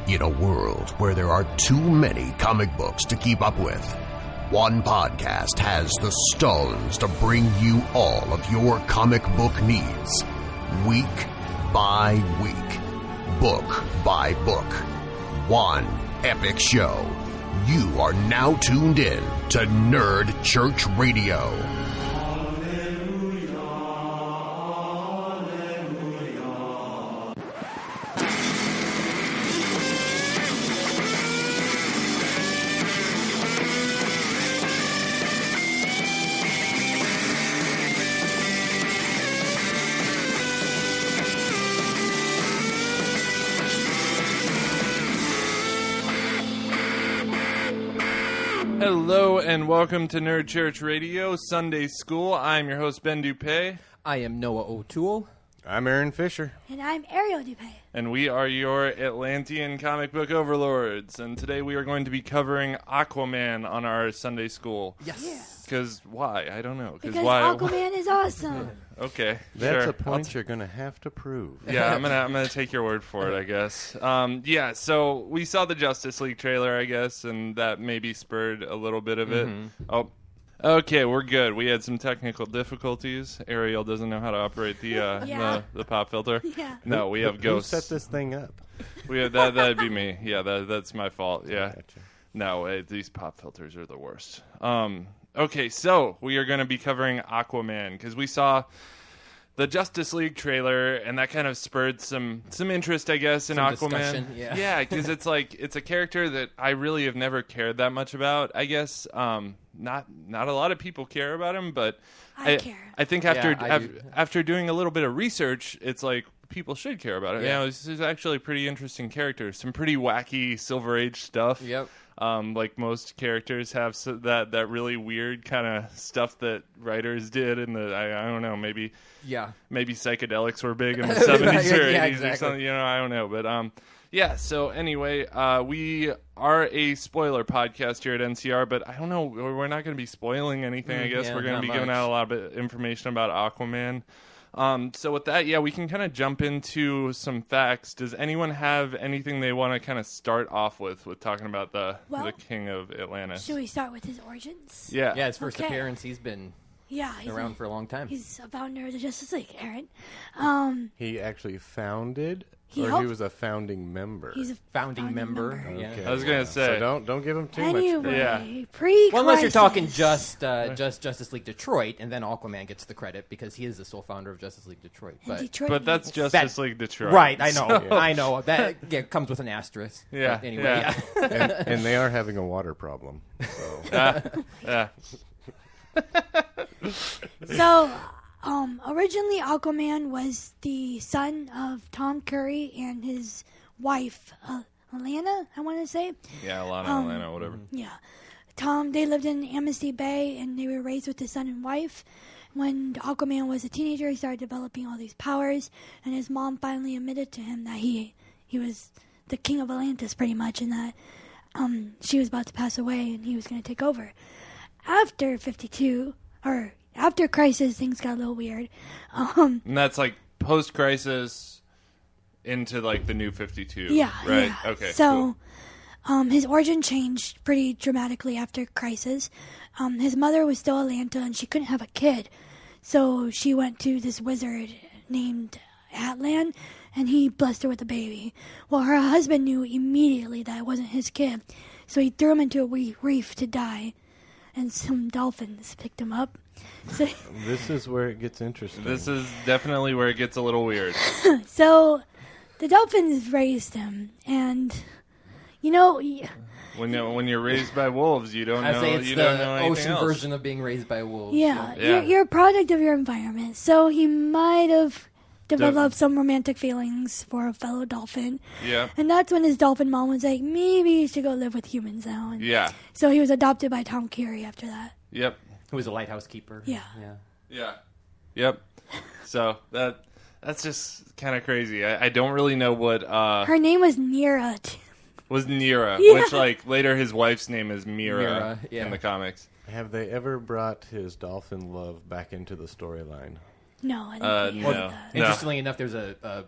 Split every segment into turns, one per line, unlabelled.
In a world where there are too many comic books to keep up with, one podcast has the stones to bring you all of your comic book needs. Week by week. Book by book. One epic show. You are now tuned in to Nerd Church Radio.
Hello and welcome to Nerd Church Radio Sunday School. I'm your host, Ben Dupay.
I am Noah O'Toole.
I'm Aaron Fisher.
And I'm Ariel Dupay.
And we are your Atlantean comic book overlords. And today we are going to be covering Aquaman on our Sunday School.
Yes.
Because why? I don't know.
Because
why?
Aquaman is awesome.
Okay,
That's
sure.
a point you're going to have to prove.
Yeah, I'm gonna take your word for it, I guess. Yeah, so we saw the Justice League trailer, I guess, and that maybe spurred a little bit of it. Oh, okay, we're good. We had some technical difficulties. Ariel doesn't know how to operate the pop filter.
Yeah.
No, we have
Who
ghosts.
set this thing up?
We have that'd be me. Yeah, that's my fault. Yeah.
Gotcha.
No, these pop filters are the worst. Okay, so we are going to be covering Aquaman because we saw the Justice League trailer, and that kind of spurred some interest, I guess, in
Some
Aquaman.
discussion, yeah.
Because it's a character that I really have never cared that much about. I guess not a lot of people care about him, but
I care.
I think
I do.
after doing a little bit of research, it's like people should care about it.
Yeah.
This is actually a pretty interesting character. Some pretty wacky Silver Age stuff.
Yep.
Like most characters have that really weird kind of stuff that writers did in the I don't know, maybe psychedelics were big in the 70s or 80s
exactly.
or something, I don't know, but yeah, so anyway, we are a spoiler podcast here at NCR, but I don't know, we're not going to be spoiling anything. I guess
yeah,
we're going to
not
be giving
much.
out a lot of information about Aquaman. So with that, we can kind of jump into some facts. Does anyone have anything they want to kind of start off with talking about the King of Atlantis?
Should we start with his origins?
Yeah.
Yeah, his first
Okay.
appearance, he's been
Yeah, he's
around for a long time.
He's a founder of the Justice League, Aaron.
He actually founded,
He
or
helped-
he was a founding member?
He's a
Founding member.
Okay.
Yeah.
I was gonna say.
So don't give him too
anyway,
much credit.
Yeah.
pre-crisis.
Well, unless you're talking just Justice League Detroit, and then Aquaman gets the credit because he is the sole founder of Justice League Detroit.
And Detroit
But that's
News.
Justice League Detroit.
Right, I know.
So-
I know. That comes with an asterisk.
Yeah,
But anyway,
yeah.
and they are having a water problem. So.
Yeah.
So, originally Aquaman was the son of Tom Curry and his wife, Alana, I want to say.
Yeah, Alana, Atlanta, whatever.
Yeah. They lived in Amnesty Bay, and they were raised with his son and wife. When Aquaman was a teenager, he started developing all these powers, and his mom finally admitted to him that he was the king of Atlantis, pretty much, and that she was about to pass away, and he was going to take over. After 52, or after Crisis, things got a little weird.
And that's like post-crisis into like the new 52.
Yeah.
Right?
Yeah.
Okay.
So, his origin changed pretty dramatically after Crisis. His mother was still Atlanta, and she couldn't have a kid. So she went to this wizard named Atlan, and he blessed her with a baby. Well, her husband knew immediately that it wasn't his kid. So he threw him into a reef to die. And some dolphins picked him up. So,
This is where it gets interesting.
This is definitely where it gets a little weird.
so the dolphins raised him, and
When you're raised by wolves, you don't
I
know.
say it's
You
the
don't know anything
ocean
else.
version of being raised by wolves.
yeah,
Yeah.
You're a product of your environment. So he might have developed some romantic feelings for a fellow dolphin.
Yeah.
And that's when his dolphin mom was like, maybe you should go live with humans now. And
Yeah.
so he was adopted by Tom Curry after that.
Yep.
Who was a lighthouse keeper.
Yeah.
Yeah. Yep. So that's just kind of crazy. I don't really know what
Her name was Nira.
was Nira,
Yeah.
which like later his wife's name is Mira,
Mira, yeah.
in the comics.
Have they ever brought his dolphin love back into the storyline?
No, I didn't think
no.
about that.
Interestingly enough, there's a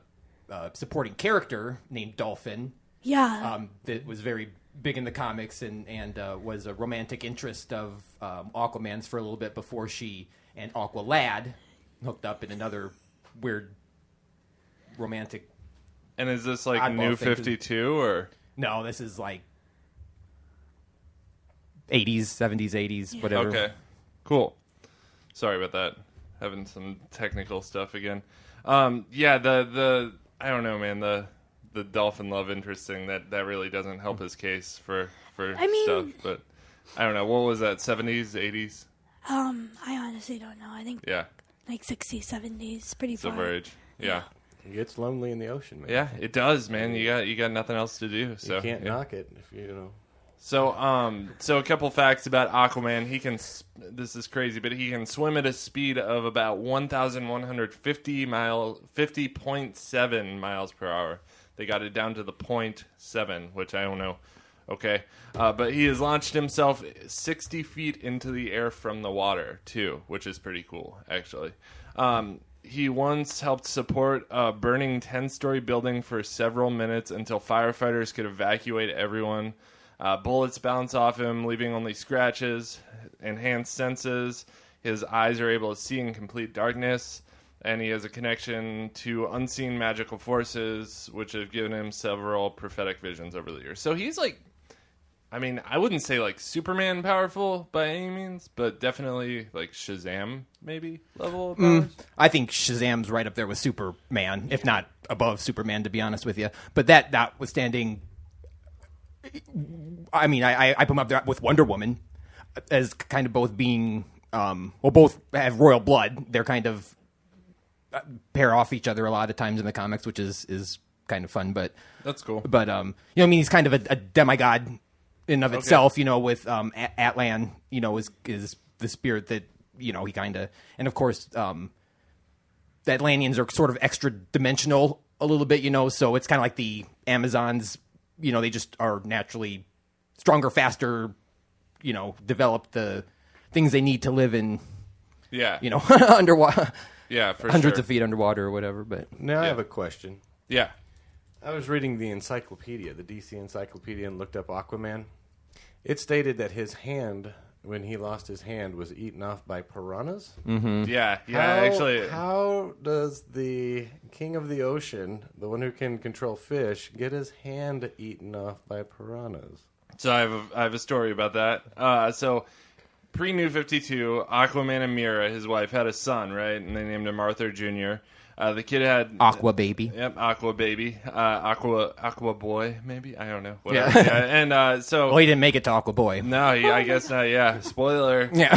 supporting character named Dolphin
Yeah.
That was very big in the comics and was a romantic interest of Aquaman's for a little bit before she and Aqualad hooked up in another weird romantic.
And is this like
Oddball
New
thing,
52 or?
No, this is like 80s, 70s, 80s, whatever.
Okay, cool. Sorry about that. Having some technical stuff again. Yeah, the I don't know, man. The dolphin love interest thing that really doesn't help his case for stuff. But I don't know. What was that? 70s, 80s?
I honestly don't know. I think
Yeah,
like 60s, 70s, pretty far.
Silver Age. Yeah.
It gets lonely in the ocean, man.
Yeah, it does, man. You got nothing else to do. So
You can't
yeah.
knock it if you know.
So a couple facts about Aquaman. He can. This is crazy, but he can swim at a speed of about 50.7 miles per hour. They got it down to the 0.7, which I don't know. Okay, but he has launched himself 60 feet into the air from the water too, which is pretty cool, actually. He once helped support a burning 10-story building for several minutes until firefighters could evacuate everyone. Bullets bounce off him, leaving only scratches. Enhanced senses. His eyes are able to see in complete darkness. And he has a connection to unseen magical forces, which have given him several prophetic visions over the years. So he's like, I mean, I wouldn't say like Superman powerful by any means, but definitely like Shazam maybe level of powers.
I think Shazam's right up there with Superman, if not above Superman, to be honest with you. But that notwithstanding, I mean, I put him up there with Wonder Woman as kind of both being, both have royal blood. They're kind of pair off each other a lot of times in the comics, which is kind of fun. But
That's cool.
But I mean, he's kind of a demigod in and of itself. With Atlan, is the spirit that he kind of, and of course, the Atlanteans are sort of extra dimensional a little bit. So it's kind of like the Amazons. They just are naturally stronger, faster. Develop the things they need to live in.
Yeah.
Underwater.
Yeah, for
hundreds
sure.
of feet underwater or whatever. But
Now I have a question.
Yeah.
I was reading the encyclopedia, the DC encyclopedia, and looked up Aquaman. It stated that his hand, when he lost his hand, was eaten off by piranhas.
Yeah, actually.
How does the king of the ocean, the one who can control fish, get his hand eaten off by piranhas?
So I have a story about that. So pre-New 52, Aquaman and Mira, his wife, had a son, right? And they named him Arthur Jr. The kid had...
Aqua Baby.
Yep, Aqua Baby. Aqua Boy, maybe? I don't know. Whatever. Yeah. And so...
Well, he didn't make it to Aqua Boy.
No, I guess not, yeah. Spoiler.
Yeah.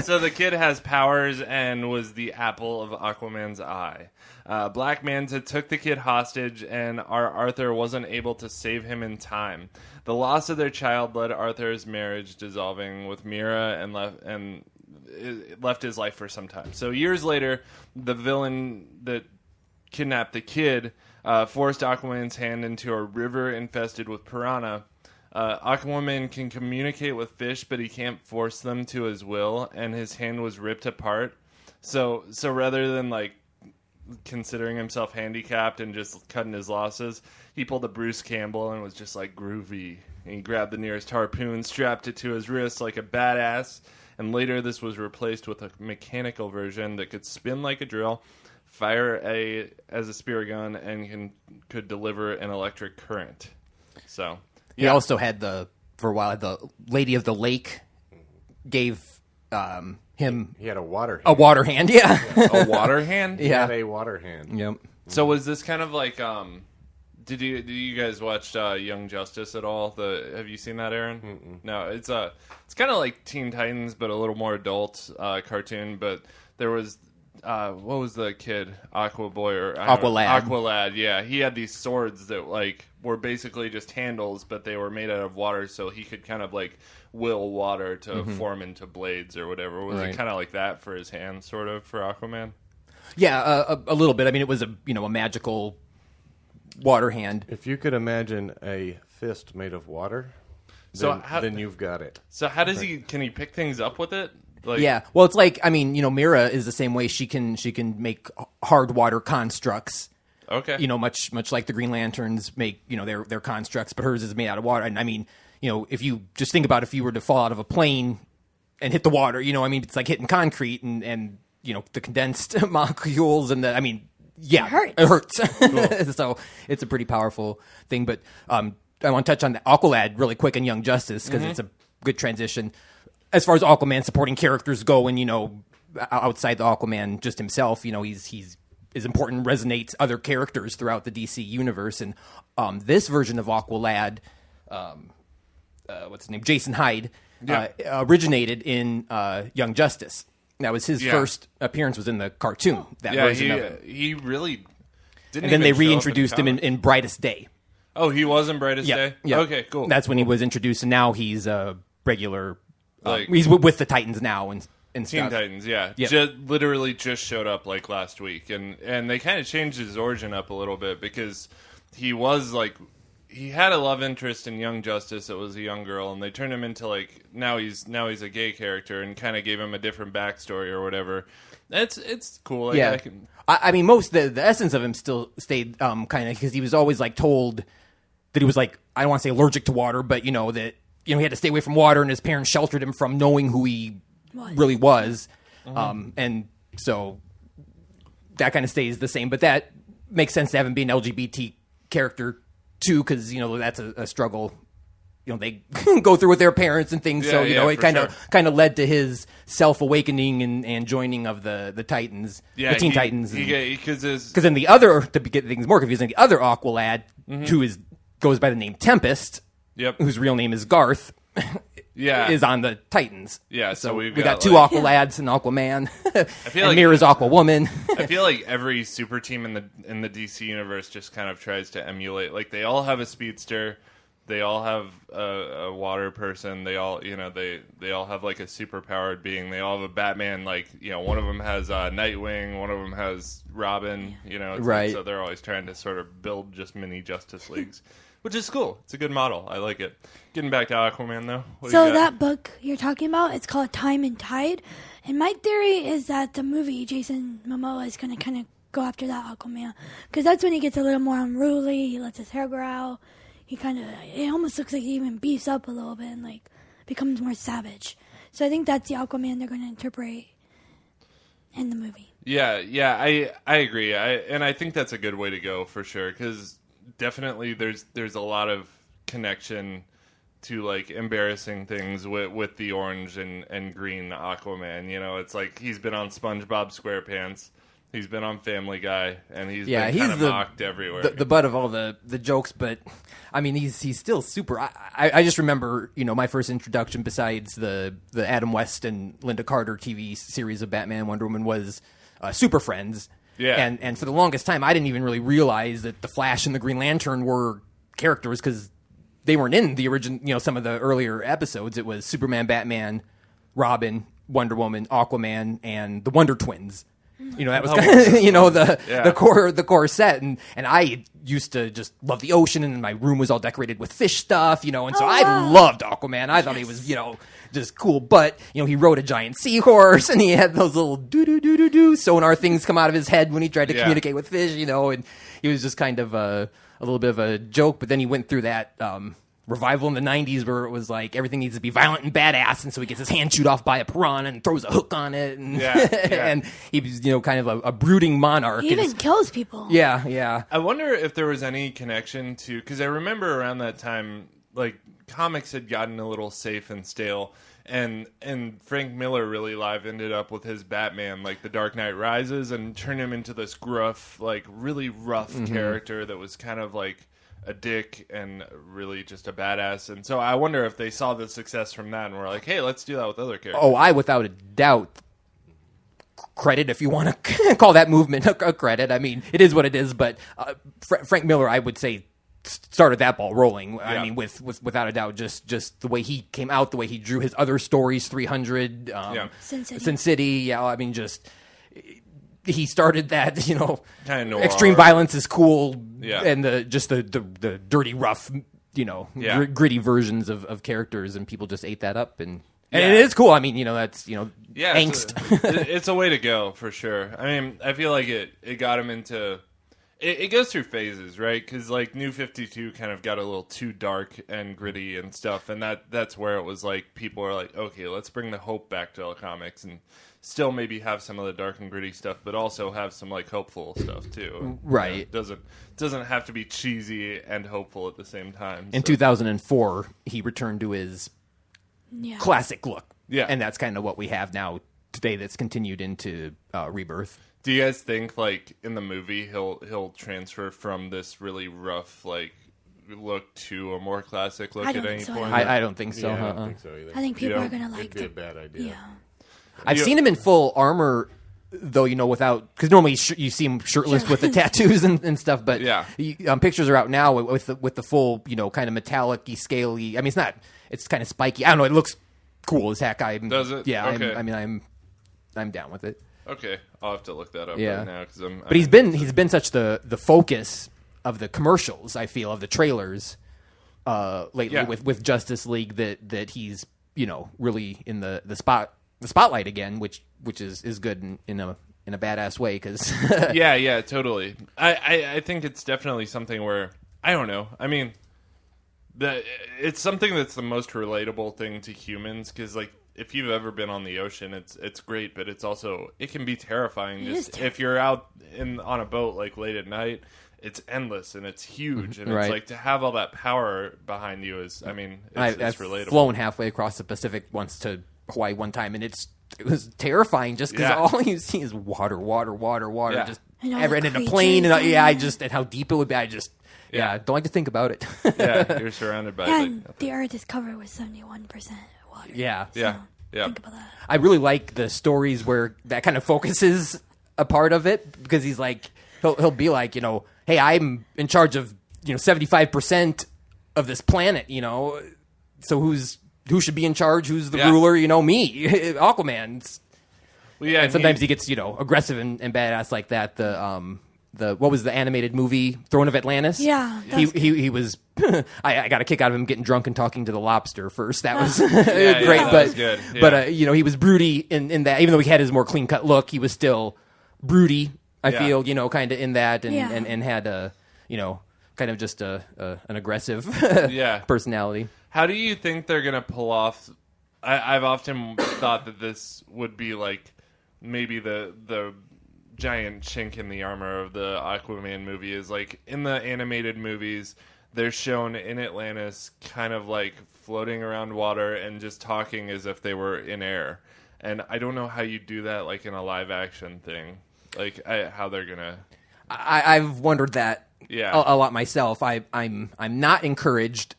So the kid has powers and was the apple of Aquaman's eye. Black Manta took the kid hostage, and our Arthur wasn't able to save him in time. The loss of their child led Arthur's marriage dissolving with Mira and left his life for some time. So years later, the villain that kidnapped the kid forced Aquaman's hand into a river infested with piranha. Aquaman can communicate with fish, but he can't force them to his will, and his hand was ripped apart. So rather than like considering himself handicapped and just cutting his losses, he pulled a Bruce Campbell and was just like groovy. And he grabbed the nearest harpoon, strapped it to his wrist like a badass, and later this was replaced with a mechanical version that could spin like a drill, fire as a spear gun, and could deliver an electric current. So
He also had for a while, the Lady of the Lake gave him
He had a water hand.
a water hand. Yeah.
a water hand.
He
Yeah.
had a water hand.
Yep.
So was this kind of like did you guys watch Young Justice at all? Have you seen that, Aaron? Mm-mm. No, it's kind of like Teen Titans but a little more adult cartoon. But there was what was the kid, Aqua Boy or
Aqualad?
Aqualad, yeah. He had these swords that like were basically just handles, but they were made out of water, so he could kind of like will water to form into blades or whatever. Was
Right.
it kind of like that for his hands, sort of, for Aquaman?
Yeah, a little bit. I mean, it was a magical water hand.
If you could imagine a fist made of water,
So
then you've got it.
So how does can he pick things up with it? Like,
Yeah. Well, it's like, I mean, Mira is the same way. She can make hard water constructs.
Okay.
Much like the Green Lanterns make, their constructs, but hers is made out of water. And I mean, if you just think about if you were to fall out of a plane and hit the water, it's like hitting concrete and the condensed molecules and it hurts. Cool. So it's a pretty powerful thing. But I want to touch on the Aqualad really quick and Young Justice because it's a good transition. As far as Aquaman supporting characters go and, outside the Aquaman just himself, he's is important, resonates other characters throughout the DC universe. And this version of Aqualad, what's his name? Jason Hyde, originated in Young Justice. That was his first appearance was in the cartoon, that version of it.
He really didn't.
And then they reintroduced him in Brightest Day.
Oh, he was in Brightest Day?
Yeah.
Okay, cool.
That's when he was introduced, and now he's a regular... he's with the Titans now and stuff.
Teen Titans, yeah.
Yep.
Literally just showed up like last week. And they kind of changed his origin up a little bit because he was like... He had a love interest in Young Justice that was a young girl, and they turned him into like now he's a gay character and kind of gave him a different backstory or whatever. It's cool.
I mean, most the essence of him still stayed kind of because he was always like told that he was like I don't want to say allergic to water, but that he had to stay away from water, and his parents sheltered him from knowing who he really was, and so that kind of stays the same. But that makes sense to have him be an LGBT character too, because that's a struggle. They go through with their parents and things. So it kind of led to his self awakening and joining of the Titans, the Teen Titans.
Because
then the other, to get things more confusing, the other Aqualad who goes by the name Tempest, whose real name is Garth, is on the Titans.
Yeah,
so we
got
got two Aqualads and Aquaman. And Mira's Aquawoman.
I feel like every super team in the DC universe just kind of tries to emulate. Like they all have a speedster, they all have a water person, they all they all have like a super powered being. They all have a Batman. Like one of them has Nightwing, one of them has Robin.
Right.
So they're always trying to sort of build just mini Justice Leagues. Which is cool. It's a good model. I like it. Getting back to Aquaman, though.
So that book you're talking about, it's called Time and Tide. And my theory is that the movie, Jason Momoa, is going to kind of go after that Aquaman. Because that's when he gets a little more unruly. He lets his hair grow. It almost looks like he even beefs up a little bit and, like, becomes more savage. So I think that's the Aquaman they're going to interpret in the movie.
Yeah, I agree. And I think that's a good way to go, for sure. Because... definitely there's a lot of connection to like embarrassing things with the orange and green Aquaman. It's like he's been on SpongeBob SquarePants, he's been on Family Guy, and he's been kind of mocked everywhere.
The butt of all the jokes, but I mean he's still super. I just remember my first introduction besides the Adam West and Linda Carter TV series of Batman and Wonder Woman was Super Friends.
Yeah.
And for the longest time, I didn't even really realize that the Flash and the Green Lantern were characters because they weren't in the original, some of the earlier episodes. It was Superman, Batman, Robin, Wonder Woman, Aquaman, and the Wonder Twins. That was the core set. And I used to just love the ocean, and my room was all decorated with fish stuff, and so I loved Aquaman. I thought he was, just cool. But, he rode a giant seahorse, and he had those little do sonar things come out of his head when he tried to communicate with fish, and he was just kind of a little bit of a joke. But then he went through that revival in the 90s where it was like everything needs to be violent and badass, and so he gets his hand chewed off by a piranha and throws a hook on it, and and he was kind of a brooding monarch.
He even kills people.
Yeah.
I wonder if there was any connection to, because I remember around that time like comics had gotten a little safe and stale, and Frank Miller really ended up with his Batman, like The Dark Knight Rises, and turned him into this gruff, like really rough character that was kind of like a dick and really just a badass. And so I wonder if they saw the success from that and were like, hey, let's do that with other characters.
I without a doubt credit, if you want to call that movement a credit. I mean, it is what it is, but Frank Miller, I would say, started that ball rolling. Yeah. I mean, without a doubt, just the way he came out, the way he drew his other stories, 300, Sin City. I mean, just... he started that,
kind of
extreme violence is cool, and the dirty, rough, gritty versions of characters, and people just ate that up, and it is cool. I mean, that's angst.
It's a way to go for sure. I mean, I feel like it got him into. It goes through phases, right? Because like New 52 kind of got a little too dark and gritty and stuff, and that's where it was like people are like, okay, let's bring the hope back to the comics and still maybe have some of the dark and gritty stuff, but also have some like hopeful stuff too.
Right.
You know, doesn't have to be cheesy and hopeful at the same time.
In 2004, he returned to his classic look.
Yeah,
and that's kind of what we have now today. That's continued into Rebirth.
Do you guys think, like, in the movie, he'll transfer from this really rough, like, look to a more classic look at any point?
I don't think so.
I don't think so either.
I think people are going to like
it'd be a bad idea.
Yeah.
I've seen him in full armor, though, you know, without... Because normally you see him shirtless with the tattoos and stuff, but pictures are out now with the full, you know, kind of metallic-y, scaly... I mean, it's not... It's kind of spiky. I don't know. It looks cool as heck.
Does it?
Yeah.
Okay.
I'm down with it.
Okay, I'll have to look that up right now.
But he's been such the focus of the commercials, I feel, of the trailers lately with Justice League that he's, you know, really in the spotlight again, which is good in a badass way. Cause
yeah, totally. I think it's definitely something where I don't know. I mean, it's something that's the most relatable thing to humans because like. If you've ever been on the ocean, it's great, but it can be terrifying. Just if you're out on a boat like late at night, it's endless and it's huge, and it's like to have all that power behind you is. I mean, it's relatable. I've
flown halfway across the Pacific once to Hawaii one time, and it was terrifying just because all you see is water, just ever in a plane, and how deep it would be. I just don't like to think about it.
You're surrounded by.
And the Earth is covered with 71% water.
Yeah.
Think about that.
I really like the stories where that kind of focuses a part of it because he's like he'll be like, you know, hey, I'm in charge of, you know, 75% of this planet, you know, so who should be in charge? Who's the ruler? You know, me, Aquaman.
Well, yeah,
and sometimes he gets, you know, aggressive and badass like that. The what was the animated movie Throne of Atlantis?
Yeah,
he was. I got a kick out of him getting drunk and talking to the lobster first. That was great,
that
but
was good. Yeah.
But you know, he was broody in that. Even though he had his more clean cut look, he was still broody. I feel, you know, kind of in that, and had a, you know, kind of just an aggressive personality.
How do you think they're gonna pull off? I've often thought that this would be like maybe the giant chink in the armor of the Aquaman movie is like in the animated movies they're shown in Atlantis kind of like floating around water and just talking as if they were in air, and I don't know how you do that like in a live action thing, like how they're gonna.
I've wondered that a lot myself. I'm not encouraged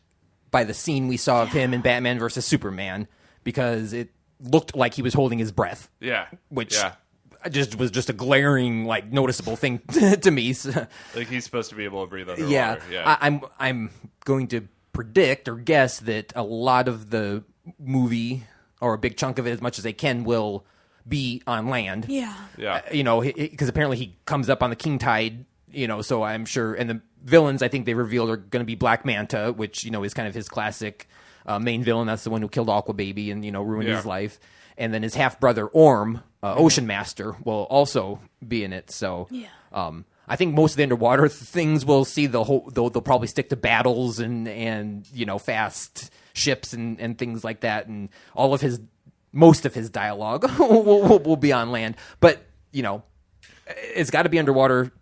by the scene we saw of him in Batman versus Superman because it looked like he was holding his breath. Which was just a glaring, like, noticeable thing to me.
Like he's supposed to be able to breathe underwater.
I'm going to predict or guess that a lot of the movie, or a big chunk of it, as much as they can, will be on land. You know, because apparently he comes up on the King Tide. You know, so I'm sure, and the villains I think they revealed are going to be Black Manta, which, you know, is kind of his classic main villain. That's the one who killed Aqua Baby and, you know, ruined his life. And then his half brother Orm, Ocean Master, will also be in it. So I think most of the underwater things we'll see they'll probably stick to battles and you know, fast ships and things like that, and most of his dialogue will be on land. But, you know, it's got to be underwater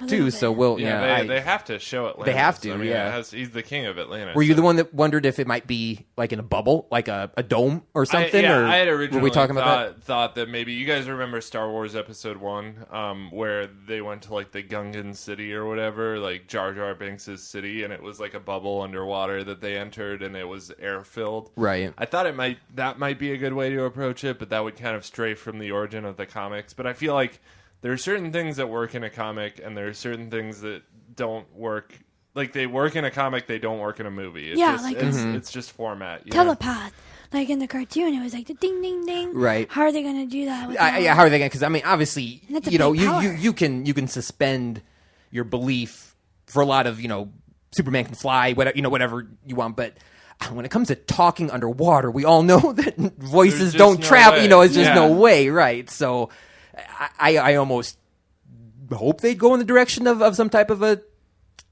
too, so
they have to show Atlantis.
They have to,
I mean, he's the king of Atlantis.
Were you the one that wondered if it might be like in a bubble, like a dome or something?
I had originally
were we talking about
thought that maybe you guys remember Star Wars Episode 1, where they went to like the Gungan city or whatever, like Jar Jar Binks' city, and it was like a bubble underwater that they entered, and it was air filled.
Right.
I thought that might be a good way to approach it, but that would kind of stray from the origin of the comics. But I feel like there are certain things that work in a comic, and there are certain things that don't work. Like, they work in a comic, they don't work in a movie. It's just format.
Telepath. Like, in the cartoon, it was like the ding, ding, ding.
Right.
How are they going to do that?
How are they going to... Because, I mean, obviously, you know, you can suspend your belief for a lot of, you know, Superman can fly, whatever you want, but when it comes to talking underwater, we all know that voices don't travel. You know, it's just no way, right? So I almost hope they'd go in the direction of some type of a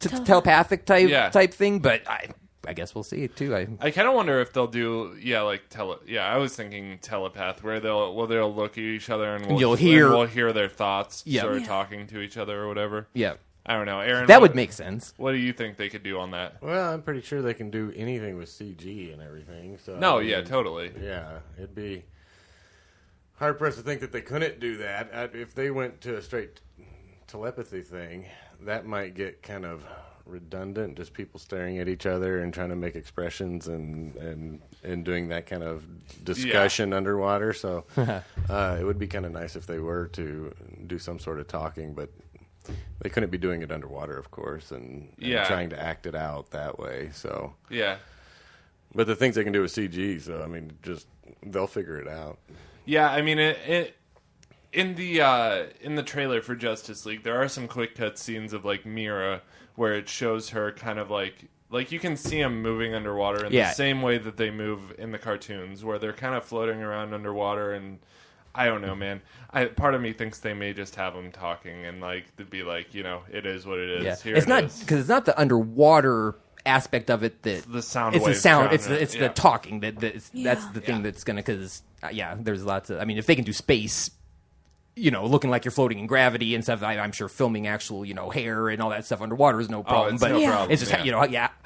telepathic type thing, but I guess we'll see it too.
I kind of wonder if they'll do I was thinking telepath, where they'll look at each other and we'll hear their thoughts sort of talking to each other or whatever.
Yeah.
I don't know, Aaron.
That would make sense.
What do you think they could do on that?
Well, I'm pretty sure they can do anything with CG and everything. So
totally.
Yeah, it'd be hard pressed to think that they couldn't do that. If they went to a straight telepathy thing, that might get kind of redundant, just people staring at each other and trying to make expressions and doing that kind of discussion underwater. So it would be kind of nice if they were to do some sort of talking, but they couldn't be doing it underwater, of course, and trying to act it out that way. So but the things they can do with CG, so I mean, just they'll figure it out.
Yeah, I mean, in the trailer for Justice League, there are some quick cut scenes of like Mira, where it shows her kind of like you can see them moving underwater in the same way that they move in the cartoons, where they're kind of floating around underwater. And I don't know, man. Part of me thinks they may just have them talking and like to be like, it is what it is.
Yeah.
Here
it's not because it's not the underwater aspect of it that
the sound.
It's the sound. It's the talking that's the thing that's gonna there's lots of. I mean, if they can do space, looking like you're floating in gravity and stuff. I'm sure filming actual, hair and all that stuff underwater is no problem.
It's no problem.
It's just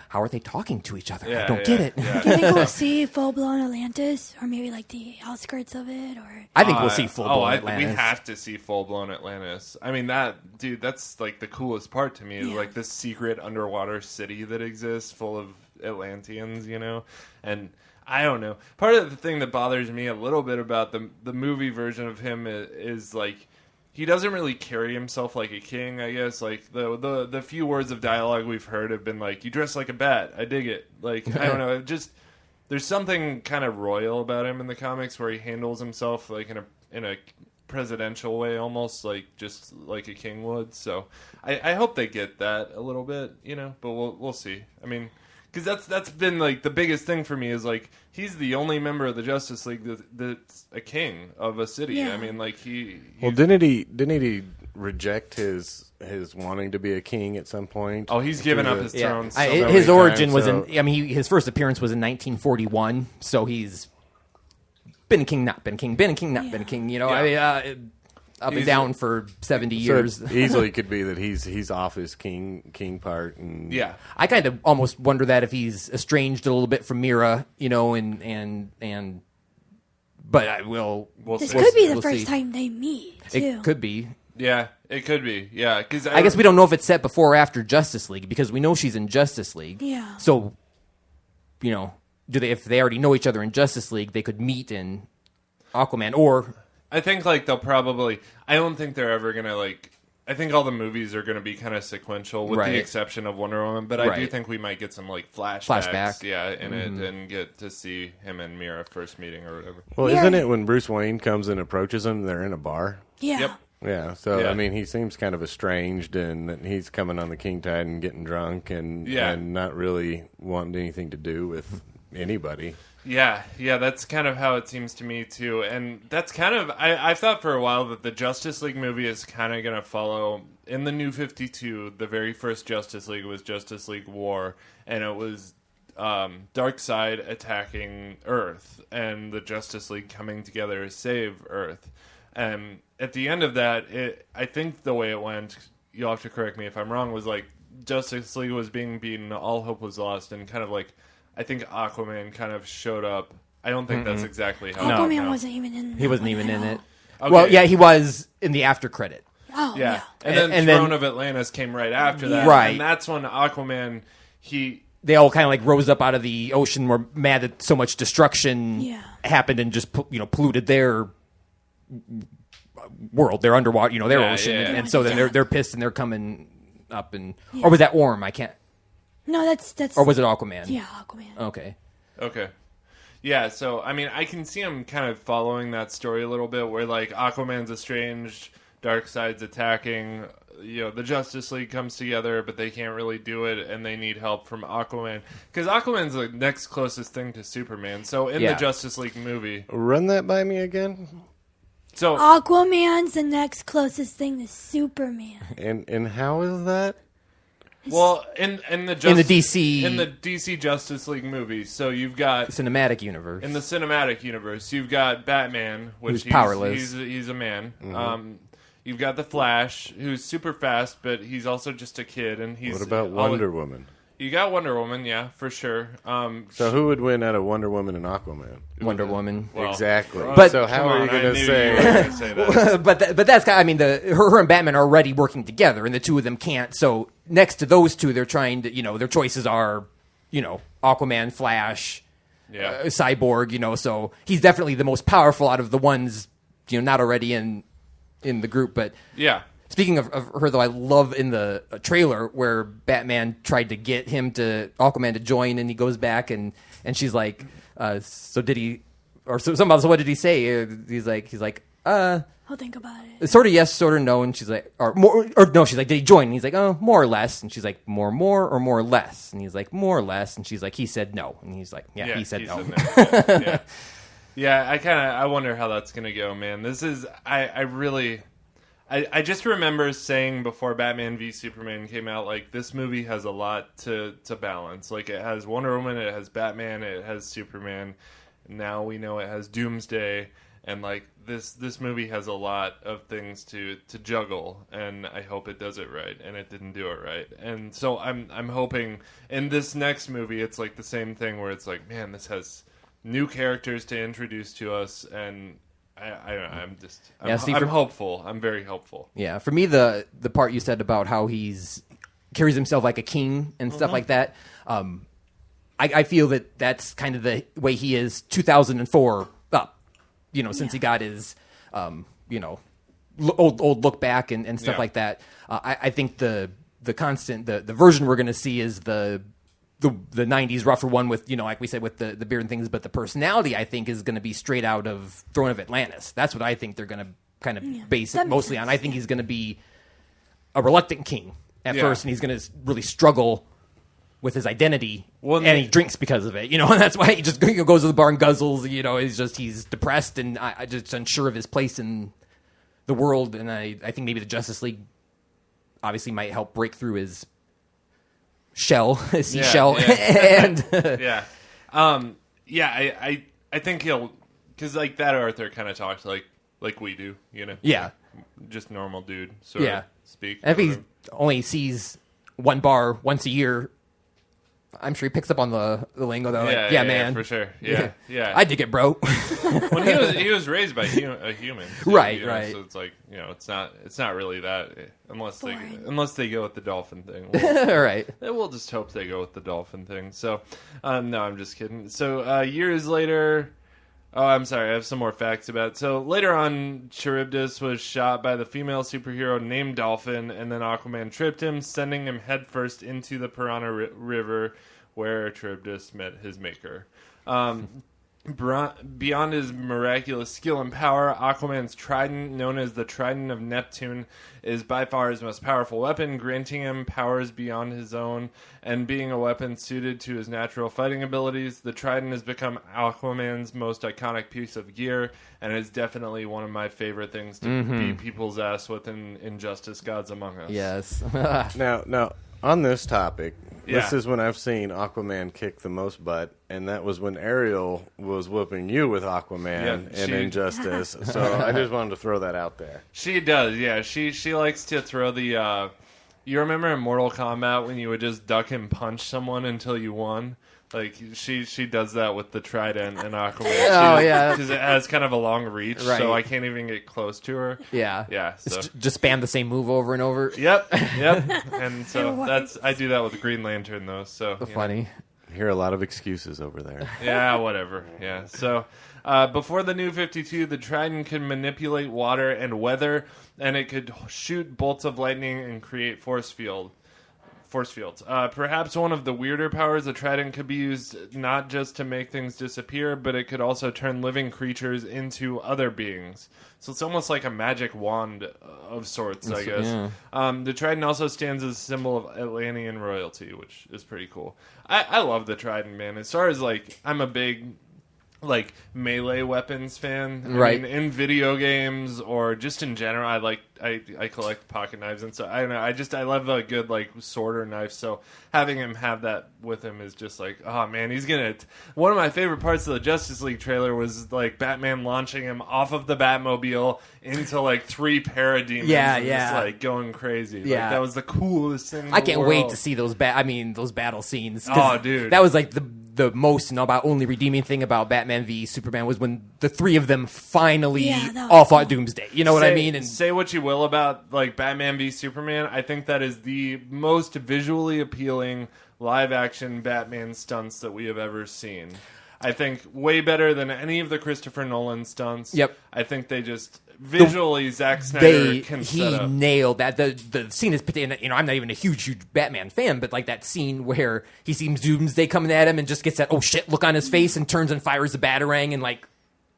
how are they talking to each other?
Yeah,
I don't get it.
Yeah.
Do you think we'll see full blown Atlantis, or maybe like the outskirts of it? Or
I think we'll see full blown Atlantis.
We have to see full blown Atlantis. I mean, that's like the coolest part to me is like this secret underwater city that exists, full of Atlanteans, and. I don't know. Part of the thing that bothers me a little bit about the movie version of him is like he doesn't really carry himself like a king, I guess. Like the few words of dialogue we've heard have been like, "You dress like a bat." I dig it. Like I don't know. There's something kind of royal about him in the comics where he handles himself like in a presidential way, almost like just like a king would. So I hope they get that a little bit, But we'll see. I mean. Because that's been like the biggest thing for me is like he's the only member of the Justice League that's a king of a city. Yeah. I mean, like
Well, didn't he reject his wanting to be a king at some point?
Oh, he's given up his throne.
His origin was his first appearance was in 1941. So he's been a king, not been a king, been a king, not been a king. I mean. Up and down for 70 years.
So easily could be that he's off his king part. And
I kind of almost wonder that if he's estranged a little bit from Mira, and but I will.
This could be the first time they meet, too.
It could be.
Yeah, it could be. Yeah, because
I guess we don't know if it's set before or after Justice League because we know she's in Justice League.
Yeah.
So, if they already know each other in Justice League, they could meet in Aquaman or.
I think like they'll probably. I don't think they're ever gonna like. I think all the movies are gonna be kind of sequential, with the exception of Wonder Woman. But I do think we might get some like flashbacks, in it, and get to see him and Mira first meeting or whatever.
Well, isn't it when Bruce Wayne comes and approaches him? They're in a bar.
Yeah.
Yep.
Yeah. So I mean, he seems kind of estranged, and he's coming on the king tide and getting drunk, and not really wanting anything to do with anybody.
Yeah, that's kind of how it seems to me, too. And that's kind of... I thought for a while that the Justice League movie is kind of going to follow... In the New 52, the very first Justice League was Justice League War, and it was Darkseid attacking Earth, and the Justice League coming together to save Earth. And at the end of that, I think the way it went, you'll have to correct me if I'm wrong, was like Justice League was being beaten, all hope was lost, and kind of like... I think Aquaman kind of showed up. I don't think that's exactly how
Aquaman wasn't even in
He wasn't even in it.
Okay.
Well, yeah, he was in the after credit.
Oh, yeah.
And then Throne of Atlantis came right after that.
Right.
And that's when Aquaman,
they all kind of like rose up out of the ocean, were mad that so much destruction happened and just polluted their world, their underwater, their ocean, and so then they're pissed and they're coming up or was that Orm? I can't.
No, that's
or was it Aquaman?
Yeah, Aquaman.
Okay. Yeah, so I mean, I can see him kind of following that story a little bit, where like Aquaman's estranged, Darkseid's attacking. The Justice League comes together, but they can't really do it, and they need help from Aquaman because Aquaman's the next closest thing to Superman. So in the Justice League movie,
run that by me again.
So
Aquaman's the next closest thing to Superman.
And how is that?
well, in the DC Justice League movies, so you've got
Cinematic universe.
in the cinematic universe, you've got Batman, which
Who's powerless.
He's a man. You've got the Flash, who's super fast, but he's also just a kid. And he's
What about Wonder Woman?
You got Wonder Woman, yeah, for sure.
So who would win out of Wonder Woman and Aquaman?
Wonder Woman.
Well,
Exactly.
But-
so how
come
are you
on,
going
I
to
knew
say?
you were gonna say that.
but that's kind of, I mean, her and Batman are already working together, and the two of them can't. So next to those two, they're trying to, their choices are, Aquaman, Flash,
Yeah.
Cyborg. So he's definitely the most powerful out of the ones, not already in the group. But
Yeah.
speaking of her, though, I love in the trailer where Batman tried to get Aquaman to join, and he goes back, and she's like, so did he, or so what did he say? He's like,
I'll think about it.
sort of yes, sort of no, and she's like, or no, she's like, did he join? And he's like, oh, more or less, and she's like, more or more or less, and he's like, more or less, and she's like, he said no, and he's like, yeah, he said no.
Yeah. Yeah, I wonder how that's gonna go, man. This is I just remember saying before Batman v Superman came out, like, this movie has a lot to balance. Like, it has Wonder Woman, it has Batman, it has Superman. Now we know it has Doomsday, and like this movie has a lot of things to juggle, and I hope it does it right, and it didn't do it right. And so I'm hoping in this next movie it's like the same thing where it's like, man, this has new characters to introduce to us, and I'm hopeful. I'm very hopeful.
Yeah, for me, the part you said about how he's carries himself like a king and stuff like that, I feel that's kind of the way he is 2004 up, since he got his, old look back and stuff like that. I think the constant, the version we're going to see is the 90s rougher one with, like we said, with the beard and things, but the personality, I think, is going to be straight out of Throne of Atlantis. That's what I think they're going to kind of base it mostly on. I think he's going to be a reluctant king at first, and he's going to really struggle with his identity, and he drinks because of it, and that's why he just goes to the bar and guzzles, he's depressed and I just unsure of his place in the world, and I think maybe the Justice League obviously might help break through his shell, his seashell, and
I think he'll, because like that Arthur kind of talks like we do, just normal dude, sort of speak.
And if he only sees one bar once a year, I'm sure he picks up on the lingo though. Man,
for sure. Yeah.
I dig it, bro.
When he was raised by a human, too,
right.
So it's like, it's not really that unless they go with the dolphin thing.
Right.
We'll just hope they go with the dolphin thing. So, no, I'm just kidding. So years later. Oh, I'm sorry. I have some more facts about it. So later on, Charybdis was shot by the female superhero named Dolphin, and then Aquaman tripped him, sending him headfirst into the Piranha River, where Charybdis met his maker. Beyond his miraculous skill and power, Aquaman's trident, known as the Trident of Neptune, is by far his most powerful weapon, granting him powers beyond his own, and being a weapon suited to his natural fighting abilities. The trident has become Aquaman's most iconic piece of gear, and is definitely one of my favorite things to beat people's ass with in Injustice Gods Among Us.
Yes.
Now, on this topic, this
Yeah.
is when I've seen Aquaman kick the most butt, and that was when Ariel was whooping you with Aquaman in Injustice. So I just wanted to throw that out there.
She does, yeah. She likes to throw the... you remember in Mortal Kombat when you would just duck and punch someone until you won? Like, she does that with the trident and Aquaman. Because it has kind of a long reach, so I can't even get close to her.
Yeah.
Yeah. So.
Just spam the same move over and over.
Yep. And so I do that with the Green Lantern, though. So
Funny.
I hear a lot of excuses over there.
Yeah, whatever. Yeah. So before the New 52, the Trident could manipulate water and weather, and it could shoot bolts of lightning and create force fields. Perhaps one of the weirder powers, the Trident could be used not just to make things disappear, but it could also turn living creatures into other beings. So it's almost like a magic wand of sorts, I guess. Yeah. The Trident also stands as a symbol of Atlantean royalty, which is pretty cool. I love the Trident, man. As far as, like, I'm a big like melee weapons fan.
Right.
I mean, in video games or just in general, I collect pocket knives and stuff. I don't know. I love a good like sword or knife. So having him have that with him is just like, oh man, he's gonna. One of my favorite parts of the Justice League trailer was like Batman launching him off of the Batmobile into like 3 parademons. And just like going crazy.
Yeah,
like, that was the coolest thing.
I can't wait to see those those battle scenes.
Oh, dude,
that was like the most about only redeeming thing about Batman v Superman was when the 3 of them finally all fought Doomsday. You know what I mean? And
say what you will about like Batman v Superman, I think that is the most visually appealing live action Batman stunts that we have ever seen. I think way better than any of the Christopher Nolan stunts.
Yep.
I think they just visually Zack Snyder can set up.
He nailed that. The scene is, I'm not even a huge Batman fan, but like that scene where he sees Doomsday coming at him and just gets that oh shit look on his face and turns and fires the Batarang and like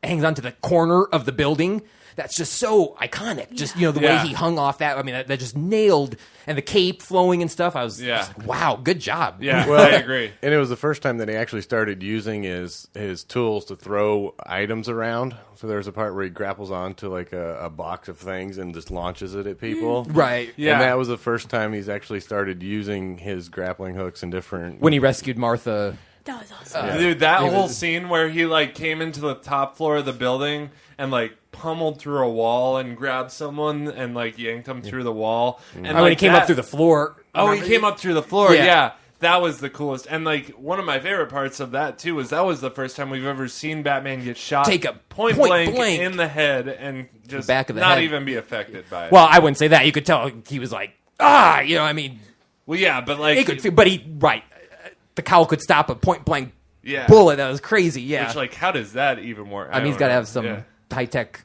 hangs onto the corner of the building. That's just so iconic. Just, the way he hung off that. I mean, that just nailed. And the cape flowing and stuff. I was just like, wow, good job.
Yeah, well, I agree.
And it was the first time that he actually started using his tools to throw items around. So there's a part where he grapples onto like a box of things and just launches it at people.
Right.
Yeah.
And that was the first time he's actually started using his grappling hooks in different...
When he rescued Martha...
That was awesome.
Dude, that whole scene where he like came into the top floor of the building and like pummeled through a wall and grabbed someone and like yanked him through the wall. And
when he came up through the floor.
Oh, he came up through the floor.
Yeah.
Yeah. That was the coolest. And like one of my favorite parts of that too is that was the first time we've ever seen Batman get shot
Take a
point blank in the head and just
back of the
not
head.
even be affected by it.
Well, I wouldn't say that. You could tell he was like, I mean...
Well, yeah, but like...
He could, but the cowl could stop a point blank
Yeah.
bullet. That was crazy. Yeah.
Which, like, how does that even work?
I mean, he's got to have some high tech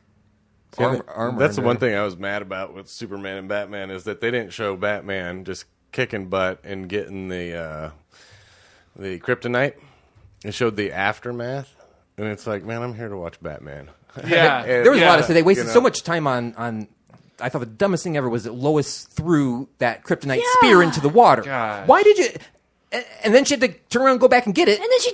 armor.
That's the one thing I was mad about with Superman and Batman is that they didn't show Batman just kicking butt and getting the kryptonite. It showed the aftermath, and it's like, man, I'm here to watch Batman.
Yeah,
there was a lot of. So they wasted so much time on. I thought the dumbest thing ever was that Lois threw that kryptonite spear into the water.
Gosh.
Why did you? And then she had to turn around and go back and get it.
And then she